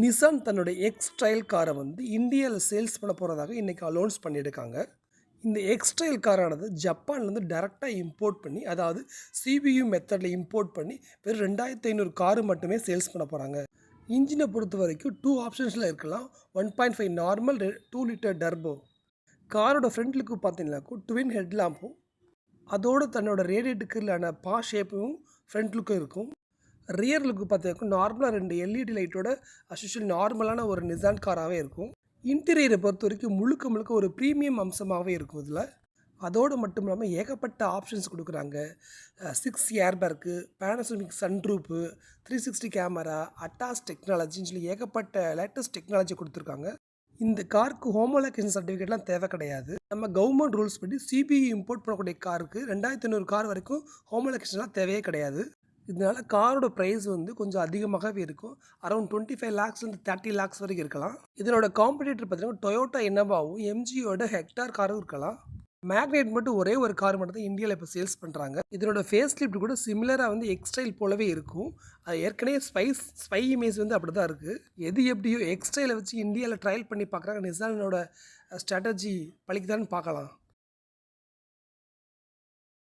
Nissan தன்னுடைய X trial காரை வந்து இந்தியாவில் சேல்ஸ் பண்ண போகிறதாக இன்றைக்கி அலௌன்ஸ் பண்ணியிருக்காங்க. இந்த எக்ஸ் ட்ரையல் காரானது ஜப்பான்லேருந்து டைரெக்டாக இம்போர்ட் பண்ணி, அதாவது சிபியு மெத்தடில் இம்போர்ட் பண்ணி வெறும் 2500 காரு மட்டுமே சேல்ஸ் பண்ண போகிறாங்க. இன்ஜினை பொறுத்த வரைக்கும் 2 ஆப்ஷன்ஸில் இருக்கலாம். 1.5 நார்மல், 2 லிட்டர் டர்போ. காரோட ஃப்ரண்ட் லுக்கு பார்த்தீங்கன்னாக்கும் ட்வின் ஹெட் லேம்பும் அதோடு தன்னோட ரேடியேட்டுக்குள்ளான பா ஷேப்பும் ஃப்ரண்ட் லுக்கும் இருக்கும். ரியர் லுக்கு பார்த்தீங்கன்னா நார்மலாக 2 எல்இடி லைட்டோட அஸ்யூஷுவல் நார்மலான ஒரு நிசான் காராகவே இருக்கும். இன்டீரியரை பொறுத்த வரைக்கும் முழுக்க முழுக்க ஒரு ப்ரீமியம் அம்சமாகவே இருக்கும். இதில் அதோடு மட்டும் இல்லாமல் ஏகப்பட்ட ஆப்ஷன்ஸ் கொடுக்குறாங்க. 6 airbag, Panasonic sunroof, 360 camera, ADAS டெக்னாலஜின்னு சொல்லி ஏகப்பட்ட லேட்டஸ்ட் டெக்னாலஜி கொடுத்துருக்காங்க. இந்த காருக்கு ஹோமோலோகேஷன் சர்டிஃபிகேட்லாம் தேவை கிடையாது. நம்ம கவர்மெண்ட் ரூல்ஸ் படி சிபிஇ இம்போர்ட் பண்ணக்கூடிய காருக்கு 2500 கார் வரைக்கும் ஹோமோலோகேஷன்லாம் தேவையே கிடையாது. இதனால் காரோட ப்ரைஸ் வந்து கொஞ்சம் அதிகமாகவே இருக்கும். அரௌண்ட் 25 லேக்ஸ்லேருந்து 30 லேக்ஸ் வரைக்கும் இருக்கலாம். இதனோட காம்படிட்டர் பார்த்தீங்கன்னா டொயோட்டா இன்னோவாவும் எம்ஜியோட ஹெக்டார் காரும் இருக்கலாம். மேக்னெட் மட்டும் ஒரே ஒரு கார் மட்டும் தான் இந்தியாவில் இப்போ சேல்ஸ் பண்ணுறாங்க. இதனோட ஃபேஸ் லிஃப்ட் கூட சிமிலராக வந்து எக்ஸ்டைல் போலவே இருக்கும். அது ஏற்கனவே ஸ்பை இமேஜ் வந்து அப்படி தான் இருக்குது. எது எப்படியோ எக்ஸ்டைலை வச்சு இந்தியாவில் ட்ரையல் பண்ணி பார்க்குறாங்க. நிசானோட ஸ்ட்ராட்டஜி பழிக்குதான்னு பார்க்கலாம்.